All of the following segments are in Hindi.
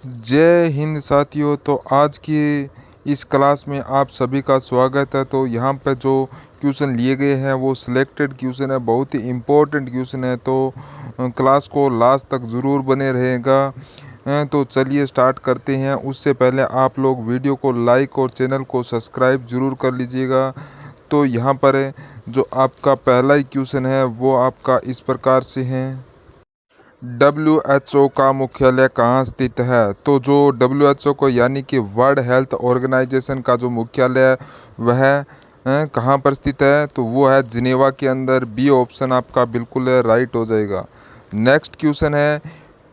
जय हिंद साथियों। तो आज की इस क्लास में आप सभी का स्वागत है। तो यहाँ पे जो क्वेश्चन लिए गए हैं वो सिलेक्टेड क्वेश्चन है, बहुत ही इम्पोर्टेंट क्वेश्चन है। तो क्लास को लास्ट तक ज़रूर बने रहेगा। तो चलिए स्टार्ट करते हैं। उससे पहले आप लोग वीडियो को लाइक और चैनल को सब्सक्राइब ज़रूर कर लीजिएगा। तो यहाँ पर जो आपका पहला ही क्वेश्चन है वो आपका इस प्रकार से है, WHO का मुख्यालय कहाँ स्थित है। तो जो WHO को यानी कि वर्ल्ड हेल्थ ऑर्गेनाइजेशन का जो मुख्यालय है वह कहाँ पर स्थित है, तो वो है जिनेवा के अंदर। बी ऑप्शन आपका बिल्कुल राइट हो जाएगा। नेक्स्ट क्वेश्चन है,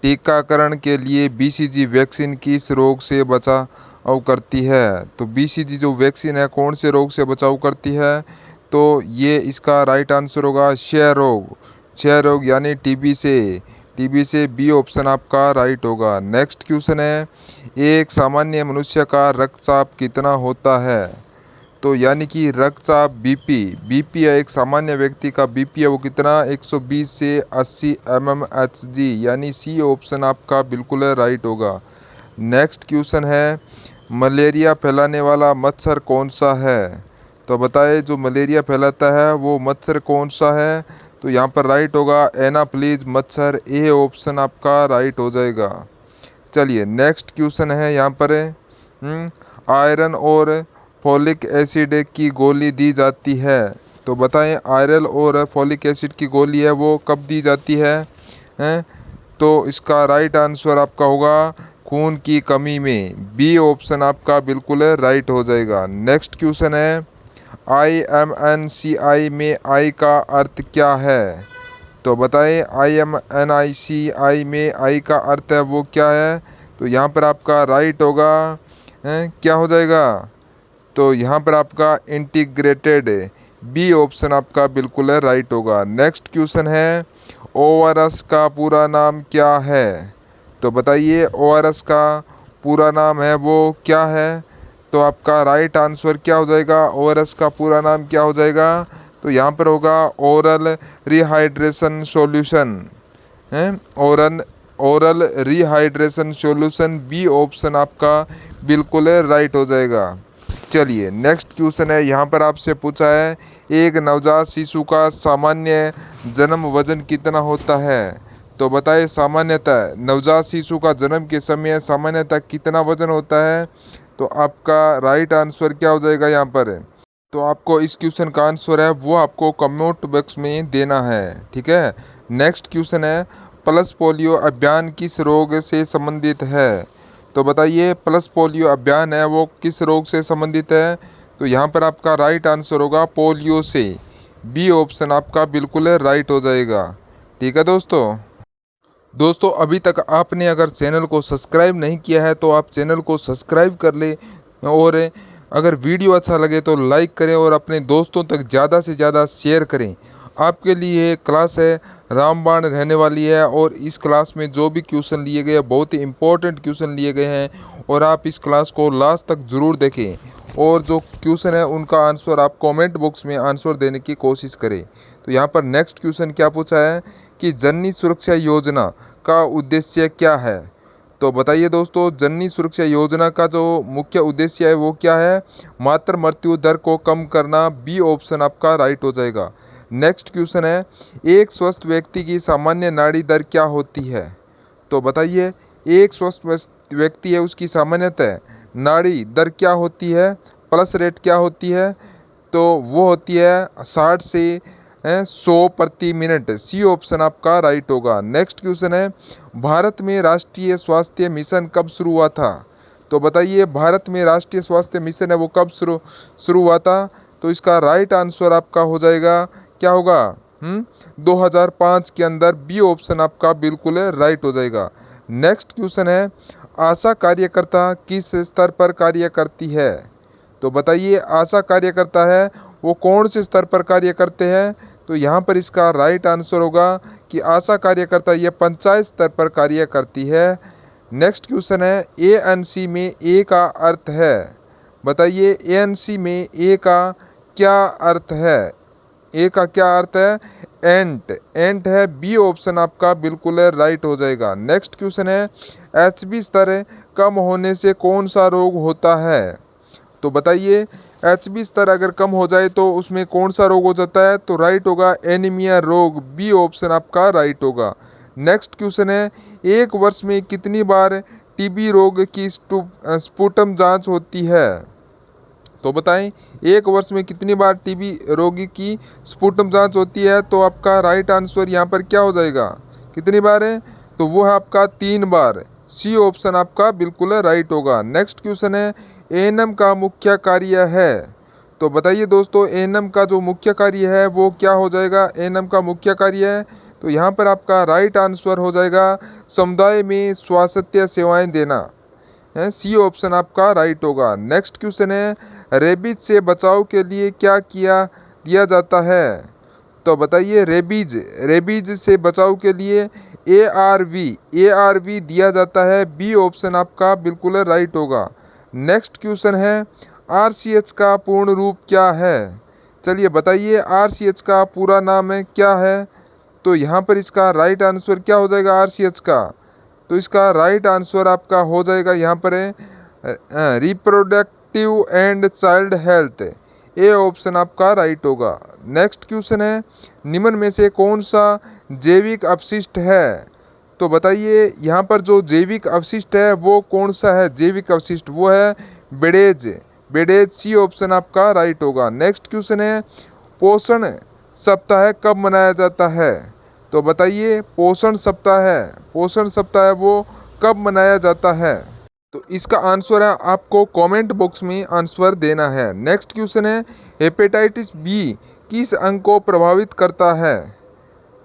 टीकाकरण के लिए BCG वैक्सीन किस रोग से बचाव करती है। तो BCG जो वैक्सीन है कौन से रोग से बचाव करती है, तो ये इसका राइट आंसर होगा क्षय रोग। क्षय रोग यानी टीबी से बी ऑप्शन आपका राइट होगा। नेक्स्ट क्वेश्चन है, एक सामान्य मनुष्य का रक्तचाप कितना होता है। तो यानी कि रक्तचाप बीपी है, एक सामान्य व्यक्ति का बीपी है वो कितना 120 से 80 mmHg, यानी सी ऑप्शन आपका बिल्कुल राइट होगा। नेक्स्ट क्वेश्चन है, मलेरिया फैलाने वाला मच्छर कौन सा है। तो बताए जो मलेरिया फैलाता है वो मच्छर कौन सा है, तो यहाँ पर राइट होगा एनाफ्लीज मच्छर। ए ऑप्शन आपका राइट हो जाएगा। चलिए नेक्स्ट क्वेश्चन है यहाँ पर, आयरन और फॉलिक एसिड की गोली दी जाती है। तो बताएं आयरन और फॉलिक एसिड की गोली है वो कब दी जाती है, हैं? तो इसका राइट आंसर आपका होगा खून की कमी में। बी ऑप्शन आपका बिल्कुल राइट हो जाएगा। नेक्स्ट क्वेश्चन है, IMNCI में आई का अर्थ क्या है। तो बताएं IMNICI में आई का अर्थ है वो क्या है, तो यहाँ पर आपका राइट होगा क्या हो जाएगा, तो यहाँ पर आपका इंटीग्रेटेड। बी ऑप्शन आपका बिल्कुल राइट होगा। नेक्स्ट क्वेश्चन है, ORS का पूरा नाम क्या है। तो बताइए ORS का पूरा नाम है वो क्या है, तो आपका राइट आंसर क्या हो जाएगा, ORS का पूरा नाम क्या हो जाएगा, तो यहाँ पर होगा ओरल रिहाइड्रेशन सॉल्यूशन है। Oral rehydration solution. B option आपका बिल्कुल राइट हो जाएगा। चलिए नेक्स्ट क्वेश्चन है, यहाँ पर आपसे पूछा है, एक नवजात शिशु का सामान्य जन्म वजन कितना होता है। तो बताइए सामान्यतः नवजात शिशु का जन्म के समय सामान्यतः कितना वजन होता है, तो आपका राइट आंसर क्या हो जाएगा यहाँ पर, तो आपको इस क्वेश्चन का आंसर है वो आपको कमेंट बॉक्स में देना है, ठीक है। नेक्स्ट क्वेश्चन है, पल्स पोलियो अभियान किस रोग से संबंधित है। तो बताइए पल्स पोलियो अभियान है वो किस रोग से संबंधित है, तो यहाँ पर आपका राइट आंसर होगा पोलियो से। बी ऑप्शन आपका बिल्कुल राइट हो जाएगा, ठीक है दोस्तों अभी तक आपने अगर चैनल को सब्सक्राइब नहीं किया है तो आप चैनल को सब्सक्राइब कर ले, और अगर वीडियो अच्छा लगे तो लाइक करें और अपने दोस्तों तक ज़्यादा से ज़्यादा शेयर करें। आपके लिए क्लास है रामबाण रहने वाली है, और इस क्लास में जो भी क्वेश्चन लिए गए बहुत ही इम्पोर्टेंट क्वेश्चन लिए गए हैं, और आप इस क्लास को लास्ट तक ज़रूर देखें, और जो क्वेश्चन है उनका आंसर आप कमेंट बॉक्स में आंसर देने की कोशिश करें। तो यहाँ पर नेक्स्ट क्वेश्चन क्या पूछा है कि जननी सुरक्षा योजना का उद्देश्य क्या है। तो बताइए दोस्तों जननी सुरक्षा योजना का जो मुख्य उद्देश्य है वो क्या है, मातृ मृत्यु दर को कम करना। बी ऑप्शन आपका राइट हो जाएगा। नेक्स्ट क्वेश्चन है, एक स्वस्थ व्यक्ति की सामान्य नाड़ी दर क्या होती है। तो बताइए एक स्वस्थ व्यक्ति है उसकी सामान्यतः नाड़ी दर क्या होती है, पल्स रेट क्या होती है, तो वो होती है 60 से 100 प्रति मिनट। सी ऑप्शन आपका राइट होगा। नेक्स्ट क्वेश्चन है, भारत में राष्ट्रीय स्वास्थ्य मिशन कब शुरू हुआ था। तो बताइए भारत में राष्ट्रीय स्वास्थ्य मिशन है वो कब शुरू हुआ था, तो इसका राइट आंसर आपका हो जाएगा क्या होगा 2005 के अंदर। बी ऑप्शन आपका बिल्कुल राइट हो जाएगा। नेक्स्ट क्वेश्चन है, आशा कार्यकर्ता किस स्तर पर कार्य करती है। तो बताइए आशा कार्यकर्ता है वो कौन से स्तर पर कार्य करते हैं, तो यहाँ पर इसका राइट आंसर होगा कि आशा कार्यकर्ता ये पंचायत स्तर पर कार्य करती है। नेक्स्ट क्वेश्चन है, ANC में ए का अर्थ है। बताइए ANC में ए का क्या अर्थ है, ए का क्या अर्थ है, एंट है। बी ऑप्शन आपका बिल्कुल राइट हो जाएगा। नेक्स्ट क्वेश्चन है, HB स्तर कम होने से कौन सा रोग होता है? तो बताइए, HB स्तर अगर कम हो जाए तो उसमें कौन सा रोग हो जाता है? तो राइट होगा एनीमिया रोग, बी ऑप्शन आपका राइट होगा। नेक्स्ट क्वेश्चन है, एक वर्ष में कितनी बार टीबी रोग की स्पुटम जांच होती है? तो बताएं, एक वर्ष में कितनी बार टीबी रोगी की स्पुटम जांच होती है? तो आपका राइट आंसर यहाँ पर क्या हो जाएगा? कितनी बार है? तो वो है आपका 3 बार। सी ऑप्शन आपका बिल्कुल राइट होगा। नेक्स्ट क्वेश्चन है, एएनएम का मुख्य कार्य है? तो बताइए दोस्तों, एएनएम का जो मुख्य कार्य है वो क्या हो जाएगा? एएनएम का मुख्य कार्य है, तो यहाँ पर आपका राइट आंसर हो जाएगा समुदाय में स्वास्थ्य सेवाएं देना है। सी ऑप्शन आपका राइट होगा। नेक्स्ट क्वेश्चन है, रेबीज से बचाव के लिए क्या दिया जाता है? तो बताइए, रेबीज से बचाव के लिए ARV दिया जाता है। बी ऑप्शन आपका बिल्कुल राइट होगा। नेक्स्ट क्वेश्चन है, RCH का पूर्ण रूप क्या है? चलिए बताइए, RCH का पूरा नाम है क्या है? तो यहाँ पर इसका राइट आंसर क्या हो जाएगा RCH का? तो इसका राइट आंसर आपका हो जाएगा यहाँ पर है reproductive and child health. A option आपका राइट होगा। नेक्स्ट क्वेश्चन है, निम्न में से कौन सा जैविक अपशिष्ट है? तो बताइए, यहाँ पर जो जैविक अपशिष्ट है वो कौन सा है? जैविक अपशिष्ट वो है बेडेज। सी ऑप्शन आपका राइट होगा। नेक्स्ट क्वेश्चन है, पोषण सप्ताह कब मनाया जाता है? तो बताइए, पोषण सप्ताह है वो कब मनाया जाता है? तो इसका आंसर है आपको कमेंट बॉक्स में आंसर देना है। नेक्स्ट क्वेश्चन है, हेपेटाइटिस बी किस अंग को प्रभावित करता है?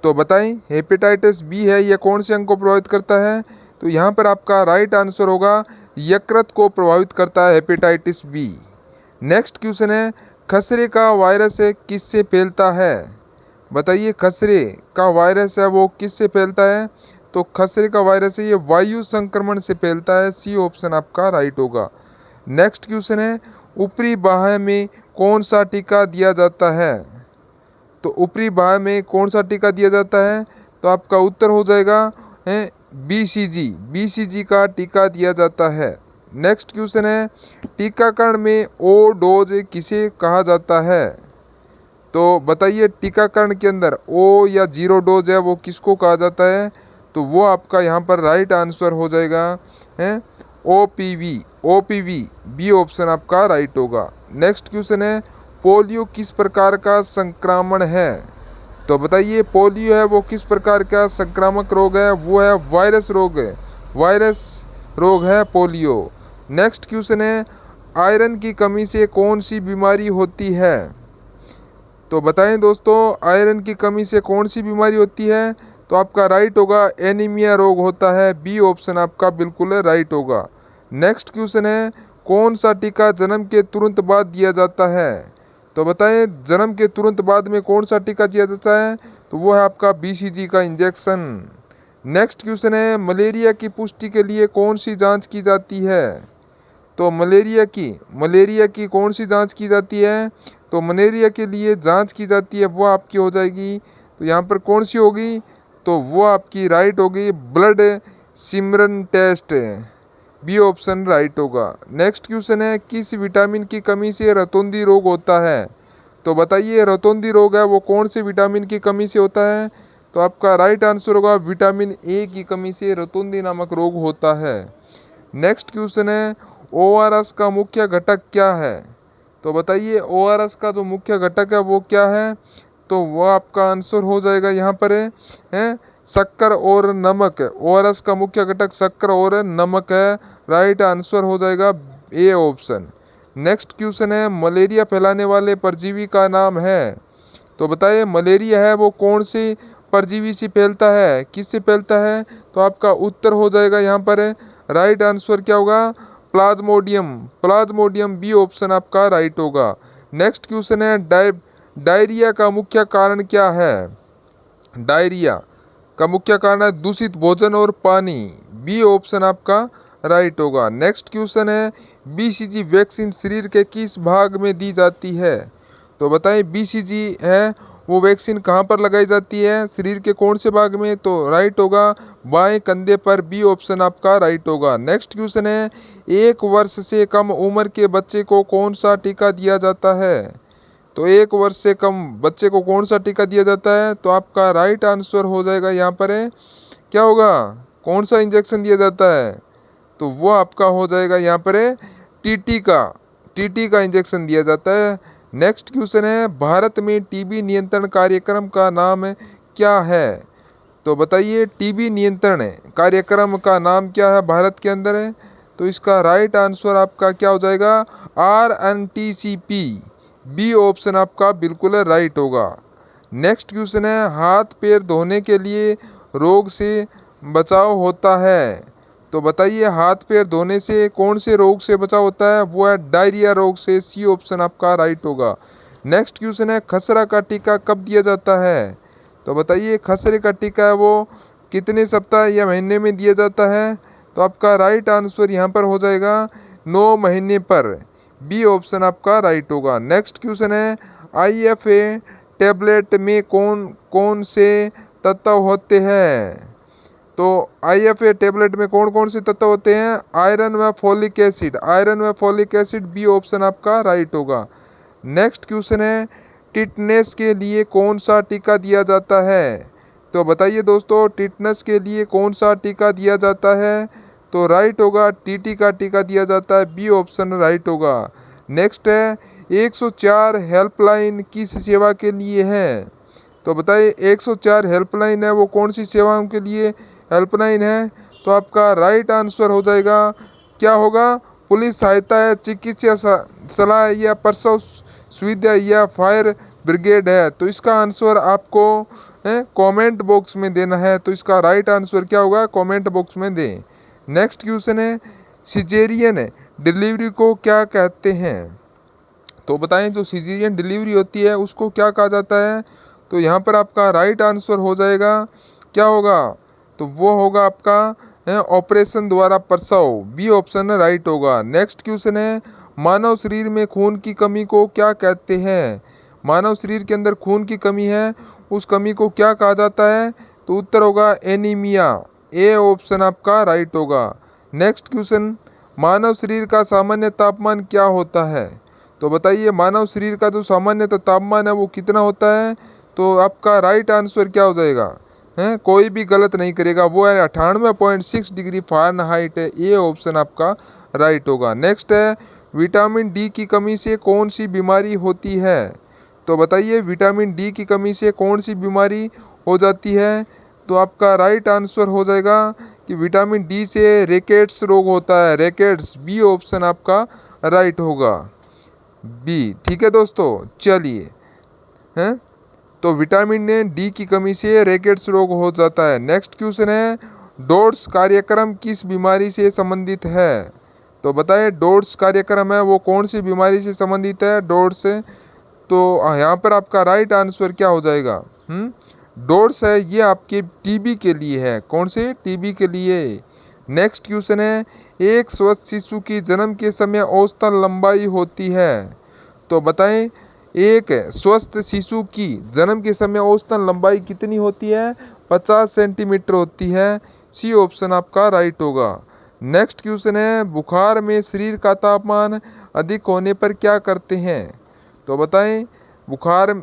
तो बताएं, हेपेटाइटिस बी है ये कौन से अंग को प्रभावित करता है? तो यहाँ पर आपका राइट आंसर होगा यकृत को प्रभावित करता है हेपेटाइटिस बी। नेक्स्ट क्वेश्चन है, खसरे का वायरस किससे फैलता है? बताइए, खसरे का वायरस है वो किससे फैलता है? तो खसरे का वायरस है ये वायु संक्रमण से फैलता है। सी ऑप्शन आपका राइट होगा। नेक्स्ट क्वेश्चन है, ऊपरी बाह में कौन सा टीका दिया जाता है? तो ऊपरी बाह में कौन सा टीका दिया जाता है? तो आपका उत्तर हो जाएगा BCG का टीका दिया जाता है। नेक्स्ट क्वेश्चन है, टीकाकरण में ओ डोज किसे कहा जाता है? तो बताइए, टीकाकरण के अंदर ओ या 0 डोज है वो किसको कहा जाता है? तो वो आपका यहाँ पर राइट आंसर हो जाएगा है OPV। बी ऑप्शन आपका राइट होगा। नेक्स्ट क्वेश्चन है, पोलियो किस प्रकार का संक्रमण है? तो बताइए, पोलियो है वो किस प्रकार का संक्रामक रोग है? वो है वायरस रोग है पोलियो। नेक्स्ट क्वेश्चन है, आयरन की कमी से कौन सी बीमारी होती है? तो बताएं दोस्तों, आयरन की कमी से कौन सी बीमारी होती है? तो आपका राइट होगा एनीमिया रोग होता है। बी ऑप्शन आपका बिल्कुल राइट होगा। नेक्स्ट क्वेश्चन है, कौन सा टीका जन्म के तुरंत बाद दिया जाता है? तो बताएं, जन्म के तुरंत बाद में कौन सा टीका दिया जाता है? तो वो है आपका BCG का इंजेक्शन। नेक्स्ट क्वेश्चन है, मलेरिया की पुष्टि के लिए कौन सी जांच की जाती है? तो मलेरिया की कौन सी जांच की जाती है? तो मलेरिया के लिए जांच की जाती है वो आपकी हो जाएगी, तो यहाँ पर कौन सी होगी? तो वो आपकी राइट होगी ब्लड सिमरन टेस्ट। बी ऑप्शन राइट होगा। नेक्स्ट क्वेश्चन है, किस विटामिन की कमी से रतौंधी रोग होता है? तो बताइए, रतौंधी रोग है वो कौन से विटामिन की कमी से होता है? तो आपका राइट आंसर होगा विटामिन ए की कमी से रतौंधी नामक रोग होता है। नेक्स्ट क्वेश्चन है, ORS का मुख्य घटक क्या है? तो बताइए, ORS का जो मुख्य घटक है वो क्या है? तो वो आपका आंसर हो जाएगा यहाँ पर है शक्कर और नमक। ORS का मुख्य घटक शक्कर और नमक है। राइट आंसर हो जाएगा ए ऑप्शन। नेक्स्ट क्वेश्चन है, मलेरिया फैलाने वाले परजीवी का नाम है? तो बताइए, मलेरिया है वो कौन सी परजीवी से फैलता है, किससे फैलता है? तो आपका उत्तर हो जाएगा यहाँ पर राइट आंसर क्या होगा? प्लाज्मोडियम। बी ऑप्शन आपका राइट होगा। नेक्स्ट क्वेश्चन है, डायरिया का मुख्य कारण क्या है? डायरिया का मुख्य कारण है दूषित भोजन और पानी। बी ऑप्शन आपका राइट होगा। नेक्स्ट क्वेश्चन है, BCG वैक्सीन शरीर के किस भाग में दी जाती है? तो बताएं, BCG है वो वैक्सीन कहाँ पर लगाई जाती है, शरीर के कौन से भाग में, तो राइट होगा बाएं कंधे पर, बी ऑप्शन आपका राइट होगा। नेक्स्ट क्वेश्चन है, 1 वर्ष से कम उम्र के बच्चे को कौन सा टीका दिया जाता है, तो 1 वर्ष से कम बच्चे को कौन सा टीका दिया जाता है, तो आपका राइट आंसर हो जाएगा यहाँ पर है क्या होगा, कौन सा इंजेक्शन दिया जाता है, तो वो आपका हो जाएगा यहाँ पर है टीटी का इंजेक्शन दिया जाता है। नेक्स्ट क्वेश्चन है, भारत में टीबी नियंत्रण कार्यक्रम का नाम क्या है, तो बताइए टीबी नियंत्रण कार्यक्रम का नाम क्या है भारत के अंदर है, तो इसका राइट आंसर आपका क्या हो जाएगा, RNTCP, बी ऑप्शन आपका बिल्कुल राइट होगा। नेक्स्ट क्वेश्चन है, हाथ पैर धोने के लिए रोग से बचाव होता है, तो बताइए हाथ पैर धोने से कौन से रोग से बचाव होता है, वो है डायरिया रोग से, सी ऑप्शन आपका राइट होगा। नेक्स्ट क्वेश्चन है, खसरा का टीका कब दिया जाता है, तो बताइए खसरे का टीका है वो कितने सप्ताह या महीने में दिया जाता है, तो आपका राइट आंसर यहाँ पर हो जाएगा 9 महीने पर, बी ऑप्शन आपका राइट होगा। नेक्स्ट क्वेश्चन है, IFA टेबलेट में कौन कौन से तत्व होते हैं, तो IFA टेबलेट में कौन कौन से तत्व होते हैं, आयरन व फॉलिक एसिड, बी ऑप्शन आपका राइट होगा। नेक्स्ट क्वेश्चन है, टिटनेस के लिए कौन सा टीका दिया जाता है, तो बताइए दोस्तों टिटनेस के लिए कौन सा टीका दिया जाता है, तो राइट होगा TT का टीका दिया जाता है, बी ऑप्शन राइट होगा। नेक्स्ट है, 104 हेल्पलाइन किस सेवा के लिए है, तो बताइए 104 हेल्पलाइन है वो कौन सी सेवाओं के लिए हेल्पलाइन है, तो आपका राइट आंसर हो जाएगा क्या होगा, पुलिस सहायता है, चिकित्सा सलाह या प्रसव सुविधा या फायर ब्रिगेड है, तो इसका आंसर आपको कमेंट बॉक्स में देना है, तो इसका राइट आंसर क्या होगा, कमेंट बॉक्स में दें। नेक्स्ट क्वेश्चन है, सिजेरियन डिलीवरी को क्या कहते हैं, तो बताएं जो सिजेरियन डिलीवरी होती है उसको क्या कहा जाता है, तो यहाँ पर आपका राइट आंसर हो जाएगा क्या होगा, तो वो होगा आपका ऑपरेशन द्वारा प्रसव, बी ऑप्शन राइट होगा। नेक्स्ट क्वेश्चन है, मानव शरीर में खून की कमी को क्या कहते हैं, मानव शरीर के अंदर खून की कमी है उस कमी को क्या कहा जाता है, तो उत्तर होगा एनीमिया, ए ऑप्शन आपका राइट होगा। नेक्स्ट क्वेश्चन, मानव शरीर का सामान्य तापमान क्या होता है, तो बताइए मानव शरीर का जो सामान्य तापमान है वो कितना होता है, तो आपका राइट आंसर क्या हो जाएगा, कोई भी गलत नहीं करेगा, वो है 98.6 डिग्री फ़ारेनहाइट है, ए ऑप्शन आपका राइट होगा। नेक्स्ट है, विटामिन डी की कमी से कौन सी बीमारी होती है, तो बताइए विटामिन डी की कमी से कौन सी बीमारी हो जाती है, तो आपका राइट आंसर हो जाएगा कि विटामिन डी से रिकेट्स रोग होता है, रिकेट्स, बी ऑप्शन आपका राइट होगा, बी। ठीक है दोस्तों, चलिए हैं, तो विटामिन डी की कमी से रिकेट्स रोग हो जाता है। नेक्स्ट क्वेश्चन है, डोट्स कार्यक्रम किस बीमारी से संबंधित है, तो बताएं डोट्स कार्यक्रम है वो कौन सी बीमारी से संबंधित है, डोट्स से, तो यहाँ पर आपका राइट आंसर क्या हो जाएगा, डोट्स है ये आपके टीबी के लिए है, कौन से, टीबी के लिए। नेक्स्ट क्वेश्चन है, एक स्वस्थ शिशु की जन्म के समय औसतन लंबाई होती है, तो बताएं एक स्वस्थ शिशु की जन्म के समय औसतन लंबाई कितनी होती है, 50 सेंटीमीटर होती है, सी ऑप्शन आपका राइट होगा। नेक्स्ट क्वेश्चन है, बुखार में शरीर का तापमान अधिक होने पर क्या करते हैं, तो बताएं बुखार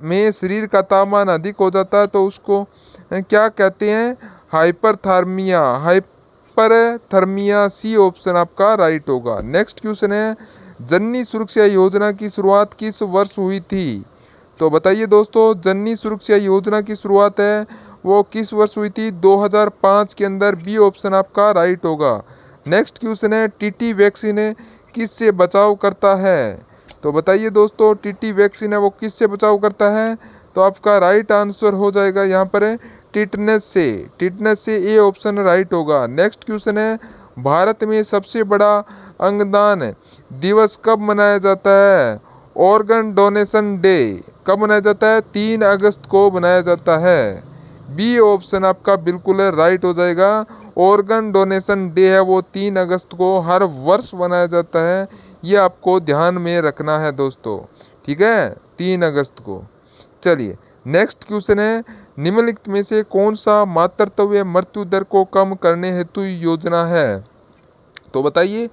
में शरीर का तापमान अधिक हो जाता है तो उसको क्या कहते हैं, हाइपरथर्मिया, सी ऑप्शन आपका राइट होगा। नेक्स्ट क्वेश्चन है, जननी सुरक्षा योजना की शुरुआत किस वर्ष हुई थी, तो बताइए दोस्तों जननी सुरक्षा योजना की शुरुआत है वो किस वर्ष हुई थी, 2005 के अंदर, बी ऑप्शन आपका राइट होगा। नेक्स्ट क्वेश्चन है, टीटी वैक्सीन किस से बचाव करता है, तो बताइए दोस्तों टीटी वैक्सीन है वो किस से बचाव करता है, तो आपका राइट आंसर हो जाएगा यहाँ पर टिटनेस से, ए ऑप्शन राइट होगा। नेक्स्ट क्वेश्चन है, भारत में सबसे बड़ा अंगदान दिवस कब मनाया जाता है, ऑर्गन डोनेशन डे कब मनाया जाता है, 3 अगस्त को मनाया जाता है, बी ऑप्शन आपका बिल्कुल राइट हो जाएगा। ऑर्गन डोनेशन डे है वो 3 अगस्त को हर वर्ष मनाया जाता है, ये आपको ध्यान में रखना है दोस्तों, ठीक है, 3 अगस्त को। चलिए नेक्स्ट क्वेश्चन है, निम्नलिखित में से कौन सा मातृत्व या मृत्यु दर को कम करने हेतु योजना है? तो बताइए,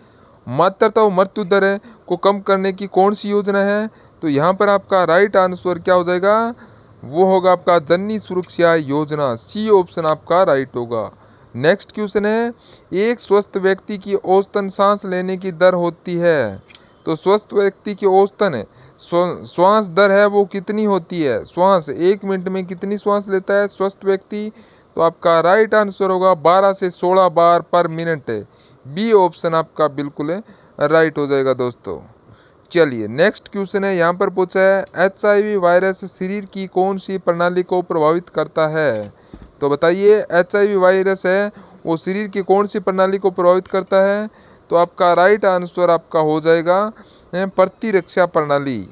मातृत्व मृत्यु दर को कम करने की कौन सी योजना है? तो यहाँ पर आपका राइट आंसर क्या हो जाएगा? वो होगा आपका जननी सुरक्षा योजना। सी ऑप्शन आपका राइट होगा। नेक्स्ट क्वेश्चन है, एक स्वस्थ व्यक्ति की औसतन सांस लेने की दर होती है। तो स्वस्थ व्यक्ति की औसतन श्वास दर है वो कितनी होती है? श्वास 1 मिनट में कितनी श्वास लेता है स्वस्थ व्यक्ति? तो आपका राइट आंसर होगा 12 से 16 बार पर मिनट। बी ऑप्शन आपका बिल्कुल राइट हो जाएगा दोस्तों। चलिए नेक्स्ट क्वेश्चन है, यहाँ पर पूछा है HIV वायरस शरीर की कौन सी प्रणाली को प्रभावित करता है? तो बताइए, HIV वायरस है वो शरीर की कौन सी प्रणाली को प्रभावित करता है? तो आपका राइट आंसर आपका हो जाएगा प्रतिरक्षा प्रणाली।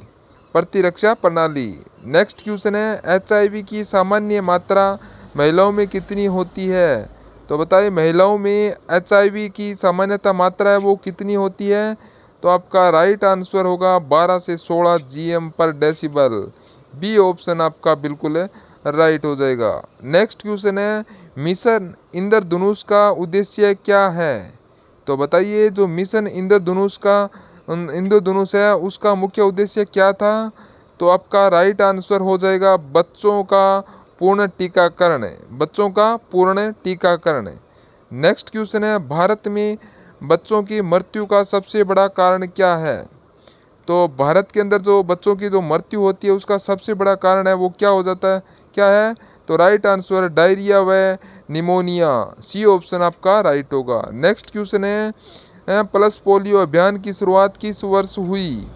प्रतिरक्षा प्रणाली। नेक्स्ट क्वेश्चन है, HIV की सामान्य मात्रा महिलाओं में कितनी होती है? तो बताइए, महिलाओं में HIV की सामान्यतः मात्रा है वो कितनी होती है? तो आपका राइट आंसर होगा 12 से 16 GM पर डेसिबल। बी ऑप्शन आपका बिल्कुल राइट हो जाएगा। नेक्स्ट क्वेश्चन है, मिशन इंद्रधनुष का उद्देश्य क्या है? तो बताइए, जो मिशन इंद्रधनुष है उसका मुख्य उद्देश्य क्या था? तो आपका राइट आंसर हो जाएगा बच्चों का पूर्ण टीकाकरण। बच्चों का पूर्ण टीकाकरण। नेक्स्ट क्वेश्चन है, भारत में बच्चों की मृत्यु का सबसे बड़ा कारण क्या है? तो भारत के अंदर जो बच्चों की जो मृत्यु होती है उसका सबसे बड़ा कारण है वो क्या हो जाता है, क्या है? तो राइट आंसर डायरिया व निमोनिया। सी ऑप्शन आपका राइट होगा। नेक्स्ट क्वेश्चन है, पल्स पोलियो अभियान की शुरुआत किस वर्ष हुई?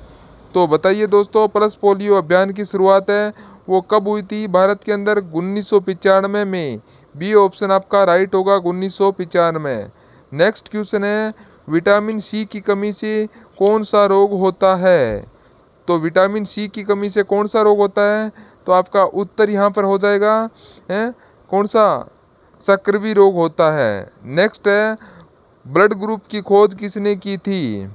तो बताइए दोस्तों, पल्स पोलियो अभियान की शुरुआत है वो कब हुई थी भारत के अंदर? 1995 में। बी ऑप्शन आपका राइट होगा 1995। नेक्स्ट क्वेश्चन है, विटामिन सी की कमी से कौन सा रोग होता है? तो विटामिन सी की कमी से कौन सा रोग होता है? तो आपका उत्तर यहाँ पर हो जाएगा कौन सा? सक्रिय रोग होता है। नेक्स्ट है, ब्लड ग्रुप की खोज किसने की थी?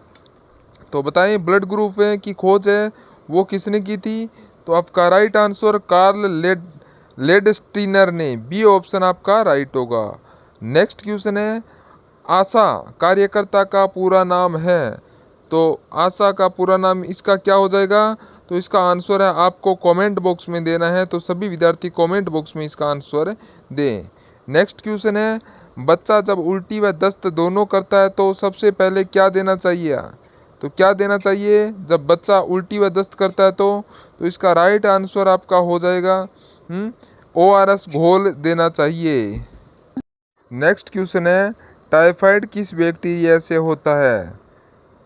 तो बताएं, ब्लड ग्रुप की खोज है वो किसने की थी? तो आपका राइट आंसर कार्ल लेडस्टीनर ने। बी ऑप्शन आपका राइट होगा। नेक्स्ट क्वेश्चन है, आशा कार्यकर्ता का पूरा नाम है। तो आशा का पूरा नाम इसका क्या हो जाएगा? तो इसका आंसर है आपको कमेंट बॉक्स में देना है, तो सभी विद्यार्थी कमेंट बॉक्स में इसका आंसर दें। नेक्स्ट क्वेश्चन है, बच्चा जब उल्टी व दस्त दोनों करता है तो सबसे पहले क्या देना चाहिए? तो क्या देना चाहिए जब बच्चा उल्टी व दस्त करता है? तो इसका राइट आंसर आपका हो जाएगा ORS घोल देना चाहिए। नेक्स्ट क्वेश्चन है, टाइफाइड किस बैक्टीरिया से होता है?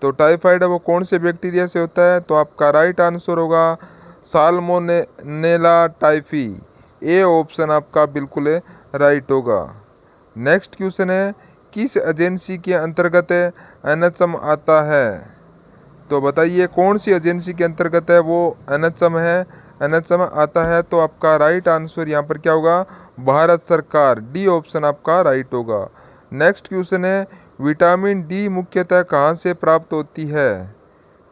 तो टाइफाइड है वो कौन से बैक्टीरिया से होता है? तो आपका राइट आंसर होगा साल्मोनेला टाइफी। ए ऑप्शन आपका बिल्कुल राइट होगा। नेक्स्ट क्वेश्चन है, किस एजेंसी के अंतर्गत NHM आता है? तो बताइए, कौन सी एजेंसी के अंतर्गत है वो NHM आता है? तो आपका राइट आंसर यहाँ पर क्या होगा? भारत सरकार। डी ऑप्शन आपका राइट होगा। नेक्स्ट क्वेश्चन है, विटामिन डी मुख्यतः कहाँ से प्राप्त होती है?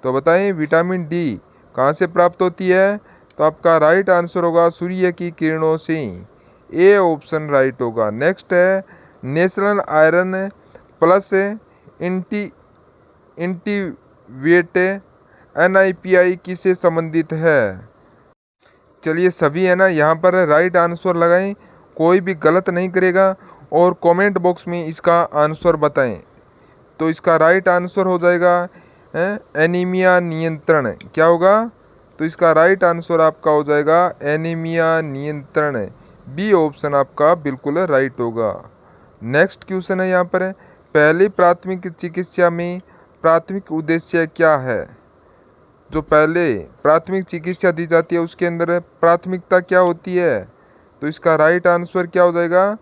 तो बताएं, विटामिन डी कहाँ से प्राप्त होती है? तो आपका राइट आंसर होगा सूर्य की किरणों से। ए ऑप्शन राइट होगा। नेक्स्ट है, नेशनल आयरन प्लस इंटीवेट NIPI किससे संबंधित है? चलिए सभी है ना यहाँ पर राइट आंसर लगाएं, कोई भी गलत नहीं करेगा और कमेंट बॉक्स में इसका आंसर बताएं। तो इसका राइट आंसर हो जाएगा एनीमिया नियंत्रण। क्या होगा? तो इसका राइट आंसर आपका हो जाएगा एनीमिया नियंत्रण। बी ऑप्शन आपका बिल्कुल राइट होगा। नेक्स्ट क्वेश्चन है यहाँ पर, पहली प्राथमिक चिकित्सा में प्राथमिक उद्देश्य क्या है? जो पहले प्राथमिक चिकित्सा दी जाती है उसके अंदर प्राथमिकता क्या होती है? तो इसका राइट आंसर क्या हो जाएगा?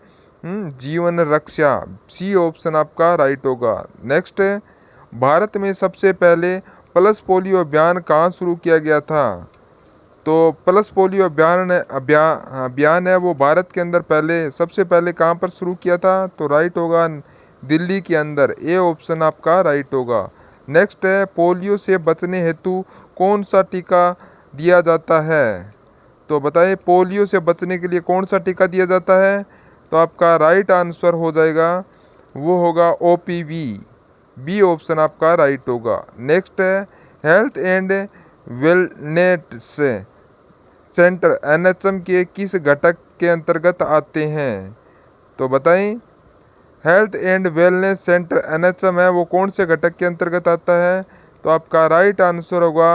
जीवन रक्षा। सी ऑप्शन आपका राइट होगा। नेक्स्ट है, भारत में सबसे पहले पल्स पोलियो अभियान कहाँ शुरू किया गया था? तो पल्स पोलियो अभियान है वो भारत के अंदर सबसे पहले कहाँ पर शुरू किया था? तो राइट होगा दिल्ली के अंदर। ए ऑप्शन आपका राइट होगा। नेक्स्ट है, पोलियो से बचने हेतु कौन सा टीका दिया जाता है? तो बताइए पोलियो से बचने के लिए कौन सा टीका दिया जाता है? तो आपका राइट आंसर हो जाएगा, वो होगा OPV। बी ऑप्शन आपका राइट होगा। नेक्स्ट है health and wellness centre NHM के किस घटक के अंतर्गत आते हैं? तो बताएं health and wellness centre NHM है वो कौन से घटक के अंतर्गत आता है? तो आपका राइट आंसर होगा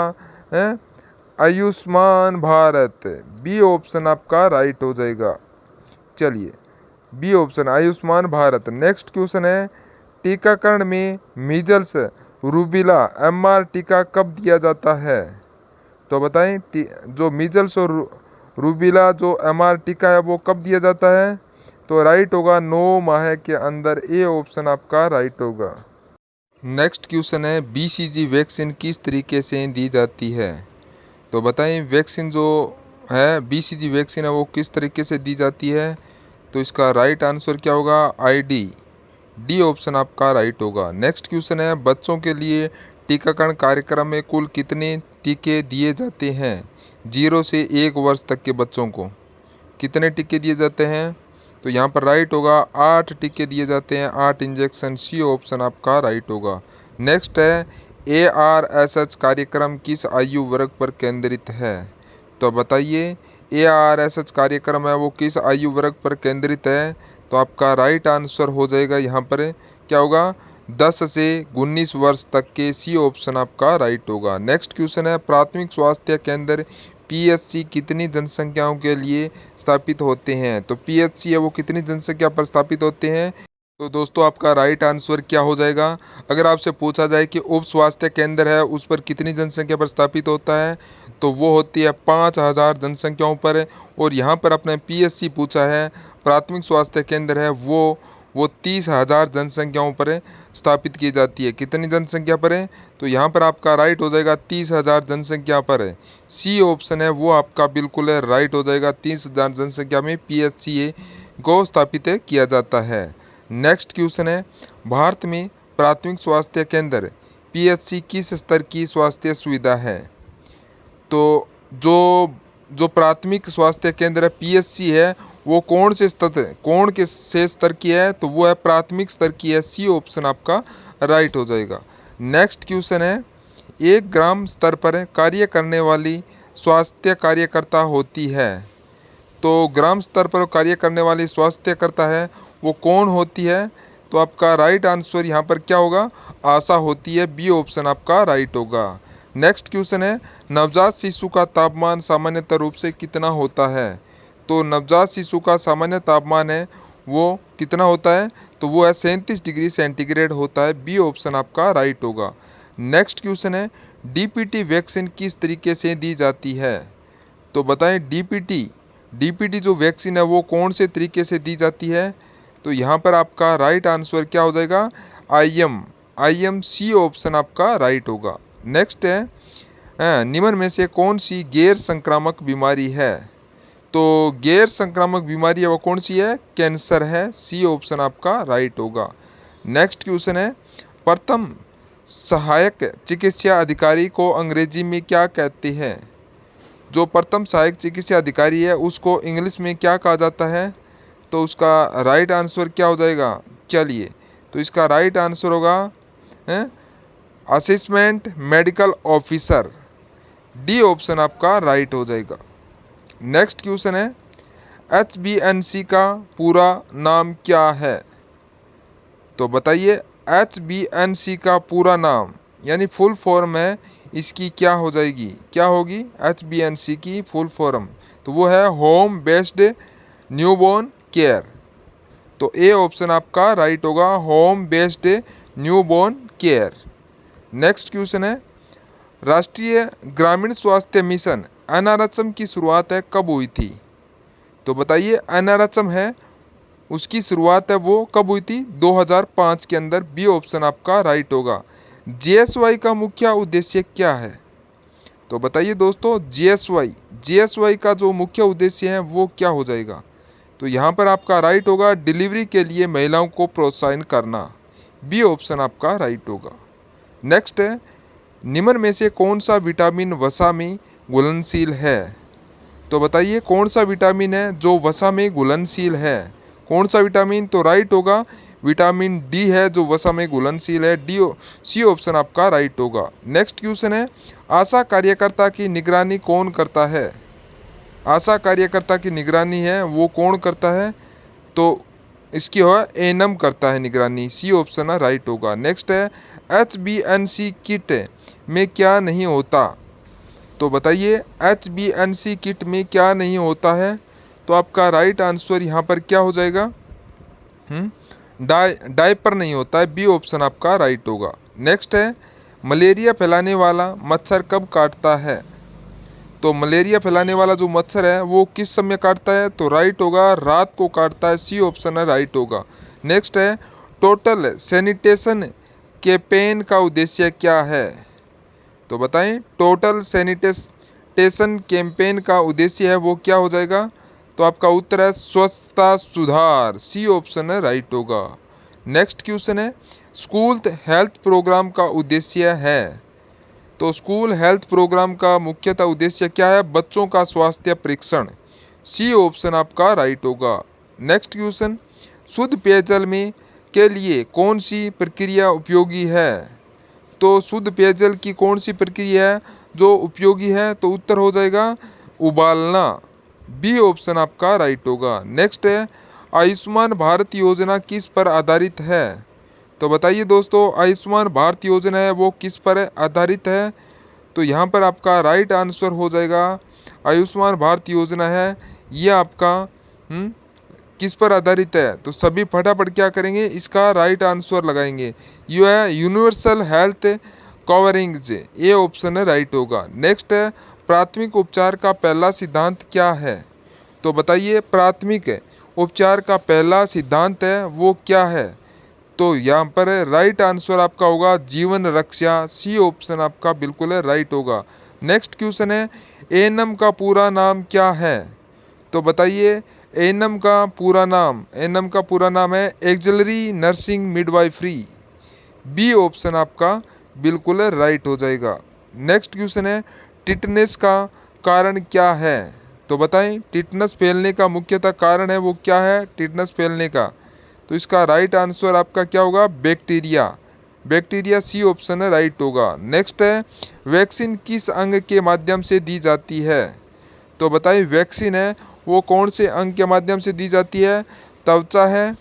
आयुष्मान भारत। बी ऑप्शन आपका राइट हो जाएगा। चलिए B option Ayushman Bharat. Next question है टीकाकरण में मीजल्स रूबेला MR टीका कब दिया जाता है? तो बताएं जो मीजल्स और रूबेला जो MR टीका है वो कब दिया जाता है? तो राइट होगा 9 माह के अंदर। ए ऑप्शन आपका राइट होगा। नेक्स्ट क्वेश्चन है BCG वैक्सीन किस तरीके से दी जाती है? तो बताएं वैक्सीन जो है BCG वैक्सीन है वो किस तरीके से दी जाती है? तो इसका राइट आंसर क्या होगा? ID। डी ऑप्शन आपका राइट होगा। नेक्स्ट क्वेश्चन है बच्चों के लिए टीकाकरण कार्यक्रम में कुल कितने टीके दिए जाते हैं? 0 से 1 वर्ष तक के बच्चों को कितने टीके दिए जाते हैं? तो यहाँ पर राइट होगा 8 टीके दिए जाते हैं, 8 इंजेक्शन। सी ऑप्शन आपका राइट होगा। नेक्स्ट है ARSH कार्यक्रम किस आयु वर्ग पर केंद्रित है? तो बताइए ARSH कार्यक्रम है वो किस आयु वर्ग पर केंद्रित है? तो आपका राइट आंसर हो जाएगा यहाँ पर क्या होगा? 10 से 19 वर्ष तक के। सी ऑप्शन आपका राइट होगा। नेक्स्ट क्वेश्चन है प्राथमिक स्वास्थ्य केंद्र PHC कितनी जनसंख्याओं के लिए स्थापित होते हैं? तो PHC है वो कितनी जनसंख्या पर स्थापित होते हैं? तो दोस्तों आपका राइट आंसर क्या हो जाएगा? अगर आपसे पूछा जाए कि उप स्वास्थ्य केंद्र है उस पर कितनी जनसंख्या पर स्थापित होता है, तो वो होती है 5000 जनसंख्याओं पर। और यहाँ पर अपने PHC पूछा है, प्राथमिक स्वास्थ्य केंद्र है वो 30,000 जनसंख्याओं पर स्थापित की जाती है। कितनी जनसंख्या पर है? तो यहाँ पर आपका राइट हो जाएगा 30,000 जनसंख्या पर है। सी ऑप्शन है वो आपका बिल्कुल है राइट हो जाएगा। 30,000 जनसंख्या में PHC को स्थापित किया जाता है। नेक्स्ट क्वेश्चन है भारत में प्राथमिक स्वास्थ्य केंद्र PHC किस स्तर की स्वास्थ्य सुविधा है? तो जो प्राथमिक स्वास्थ्य केंद्र PHC है वो कौन से स्तर की है? तो वो है प्राथमिक स्तर की है। सी ऑप्शन आपका राइट हो जाएगा। नेक्स्ट क्वेश्चन है एक ग्राम स्तर पर कार्य करने वाली स्वास्थ्य कार्यकर्ता होती है। तो ग्राम स्तर पर कार्य करने वाली स्वास्थ्यकर्ता है वो कौन होती है? तो आपका राइट आंसर यहाँ पर क्या होगा? आशा होती है। बी ऑप्शन आपका राइट होगा। नेक्स्ट क्वेश्चन है नवजात शिशु का तापमान सामान्यतः रूप से कितना होता है? तो नवजात शिशु का सामान्य तापमान है वो कितना होता है? तो वो है 37 डिग्री सेंटीग्रेड होता है। बी ऑप्शन आपका राइट होगा। नेक्स्ट क्वेश्चन है DPT वैक्सीन किस तरीके से दी जाती है? तो बताएं DPT जो वैक्सीन है वो कौन से तरीके से दी जाती है? तो यहाँ पर आपका राइट आंसर क्या हो जाएगा? IM। सी ऑप्शन आपका राइट होगा। नेक्स्ट है निम्न में से कौन सी गैर संक्रामक बीमारी है? तो गैर संक्रामक बीमारी है वो कौन सी है? कैंसर है। सी ऑप्शन आपका राइट होगा। नेक्स्ट क्वेश्चन है प्रथम सहायक चिकित्सा अधिकारी को अंग्रेजी में क्या कहते हैं? जो प्रथम सहायक चिकित्सा अधिकारी है उसको इंग्लिश में क्या कहा जाता है? तो उसका राइट आंसर क्या हो जाएगा? चलिए तो इसका राइट आंसर होगा assistant medical officer. D option आपका राइट हो जाएगा। नेक्स्ट क्वेश्चन है HbA1c का पूरा नाम क्या है? तो बताइए HbA1c का पूरा नाम यानी फुल फॉर्म है इसकी क्या हो जाएगी? क्या होगी HbA1c की फुल फॉर्म? तो वो है होम बेस्ड न्यूबॉर्न केयर। तो ए ऑप्शन आपका राइट होगा, home based newborn care. Next question है राष्ट्रीय ग्रामीण स्वास्थ्य मिशन NRHM की शुरुआत है कब हुई थी? तो बताइए NRHM है उसकी शुरुआत है वो कब हुई थी? 2005 के अंदर। बी ऑप्शन आपका राइट होगा। GSY का मुख्य उद्देश्य क्या है? तो बताइए दोस्तों GSY का जो मुख्य उद्देश्य है वो क्या हो जाएगा? तो यहाँ पर आपका राइट होगा डिलीवरी के लिए महिलाओं को प्रोत्साहन करना। बी ऑप्शन आपका राइट होगा। नेक्स्ट है निम्न में से कौन सा विटामिन वसा में घुलनशील है? तो बताइए कौन सा विटामिन है जो वसा में घुलनशील है? कौन सा विटामिन? तो राइट होगा विटामिन डी है जो वसा में घुलनशील है। सी ऑप्शन आपका राइट होगा। नेक्स्ट क्वेश्चन है, आशा कार्यकर्ता की निगरानी कौन करता है? आशा कार्यकर्ता की निगरानी है वो कौन करता है? तो इसकी हो एनम करता है निगरानी। सी ऑप्शन है राइट होगा। नेक्स्ट है, HbA1c किट में क्या नहीं होता? तो बताइए HbA1c किट में क्या नहीं होता है? तो आपका राइट आंसर यहाँ पर क्या हो जाएगा? डायपर नहीं होता है। बी ऑप्शन आपका राइट होगा। नेक्स्ट है, मलेरिया फैलाने वाला मच्छर कब काटता है? तो मलेरिया फैलाने वाला जो मच्छर है वो किस समय काटता है? तो राइट होगा रात को काटता है। सी ऑप्शन है राइट होगा। नेक्स्ट है, टोटल सैनिटेशन कैंपेन का उद्देश्य क्या है? तो बताएं, टोटल सैनिटेशन कैंपेन का उद्देश्य है वो क्या हो जाएगा? तो आपका उत्तर है स्वच्छता सुधार। सी ऑप्शन है राइट होगा। नेक्स्ट क्वेश्चन है, स्कूल हेल्थ प्रोग्राम का उद्देश्य है? तो स्कूल हेल्थ प्रोग्राम का मुख्यतः उद्देश्य क्या है? बच्चों का स्वास्थ्य परीक्षण। सी ऑप्शन आपका राइट होगा। नेक्स्ट क्वेश्चन, शुद्ध पेयजल में के लिए कौन सी प्रक्रिया उपयोगी है? तो शुद्ध पेयजल की कौन सी प्रक्रिया है जो उपयोगी है? तो उत्तर हो जाएगा उबालना। बी ऑप्शन आपका राइट होगा। नेक्स्ट है, आयुष्मान भारत योजना किस पर आधारित है? तो बताइए दोस्तों, आयुष्मान भारत योजना है वो किस पर आधारित है? तो यहाँ पर आपका राइट आंसर हो जाएगा आयुष्मान भारत योजना है ये आपका किस पर आधारित है? तो सभी फटाफट क्या करेंगे, इसका राइट आंसर लगाएंगे। यह है यूनिवर्सल हेल्थ कवरिंग्स। ये ऑप्शन है राइट होगा। नेक्स्ट है, प्राथमिक उपचार का पहला सिद्धांत क्या है? तो बताइए प्राथमिक उपचार का पहला सिद्धांत है वो क्या है? तो यहाँ पर राइट आंसर आपका होगा जीवन रक्षा। सी ऑप्शन आपका बिल्कुल है राइट होगा। नेक्स्ट क्वेश्चन है, एएनएम का पूरा नाम क्या है? तो बताइए एएनएम का पूरा नाम है auxiliary nursing midwifery. B option आपका बिल्कुल राइट हो जाएगा। नेक्स्ट क्वेश्चन है, टिटनेस का कारण क्या है? तो बताएं टिटनेस फैलने का मुख्यतः कारण है वो क्या है? टिटनेस फैलने का, तो इसका राइट आंसर आपका क्या होगा? बैक्टीरिया। सी ऑप्शन है राइट होगा। नेक्स्ट है, वैक्सीन किस अंग के माध्यम से दी जाती है? तो बताइए वैक्सीन है वो कौन से अंग के माध्यम से दी जाती है? त्वचा है,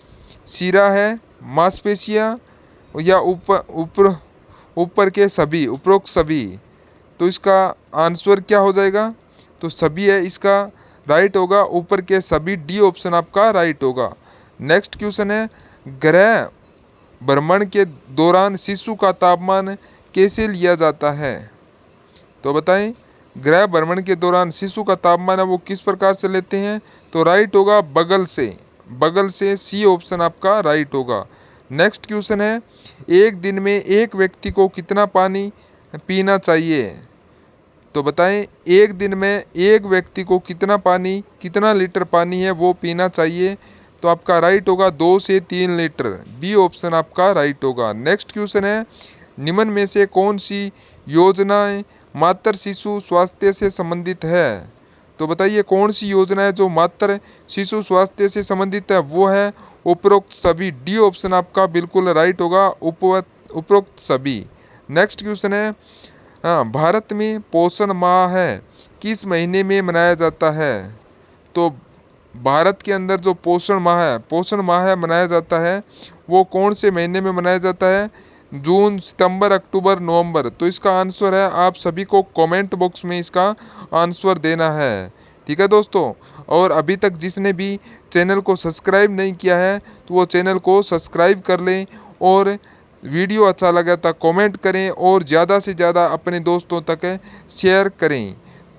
सिरा है, मांसपेशियाँ या ऊपर के सभी, उपरोक्त सभी। तो इसका आंसर क्या हो जाएगा? तो सभी है इसका राइट होगा, ऊपर के सभी। डी ऑप्शन आपका राइट होगा। नेक्स्ट क्वेश्चन है, ग्रह भ्रमण के दौरान शिशु का तापमान कैसे लिया जाता है? तो बताएं ग्रह भ्रमण के दौरान शिशु का तापमान है वो किस प्रकार से लेते हैं? तो राइट होगा बगल से। सी ऑप्शन आपका राइट होगा। नेक्स्ट क्वेश्चन है, एक दिन में एक व्यक्ति को कितना पानी पीना चाहिए? तो बताएं एक दिन में एक व्यक्ति को कितना लीटर पानी है वो पीना चाहिए? तो आपका राइट होगा 2 से 3 लीटर। बी ऑप्शन आपका राइट होगा। नेक्स्ट क्वेश्चन है, निम्न में से कौन सी योजनाएं मातृ शिशु स्वास्थ्य से संबंधित है? तो बताइए कौन सी योजना है जो मातृ शिशु स्वास्थ्य से संबंधित है? वो है उपरोक्त सभी। डी ऑप्शन आपका बिल्कुल राइट होगा, उपरोक्त सभी। नेक्स्ट क्वेश्चन है, भारत में पोषण माह है किस महीने में मनाया जाता है? तो भारत के अंदर जो पोषण माह है मनाया जाता है वो कौन से महीने में मनाया जाता है? जून, सितंबर, अक्टूबर, नवंबर। तो इसका आंसर है आप सभी को कमेंट बॉक्स में इसका आंसर देना है। ठीक है दोस्तों, और अभी तक जिसने भी चैनल को सब्सक्राइब नहीं किया है तो वो चैनल को सब्सक्राइब कर लें, और वीडियो अच्छा लगा तो कमेंट करें और ज़्यादा से ज़्यादा अपने दोस्तों तक शेयर करें।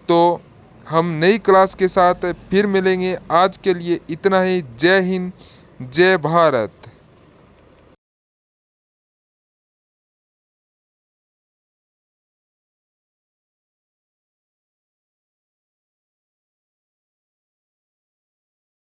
तो हम नई क्लास के साथ फिर मिलेंगे। आज के लिए इतना ही। जय हिंद, जय भारत।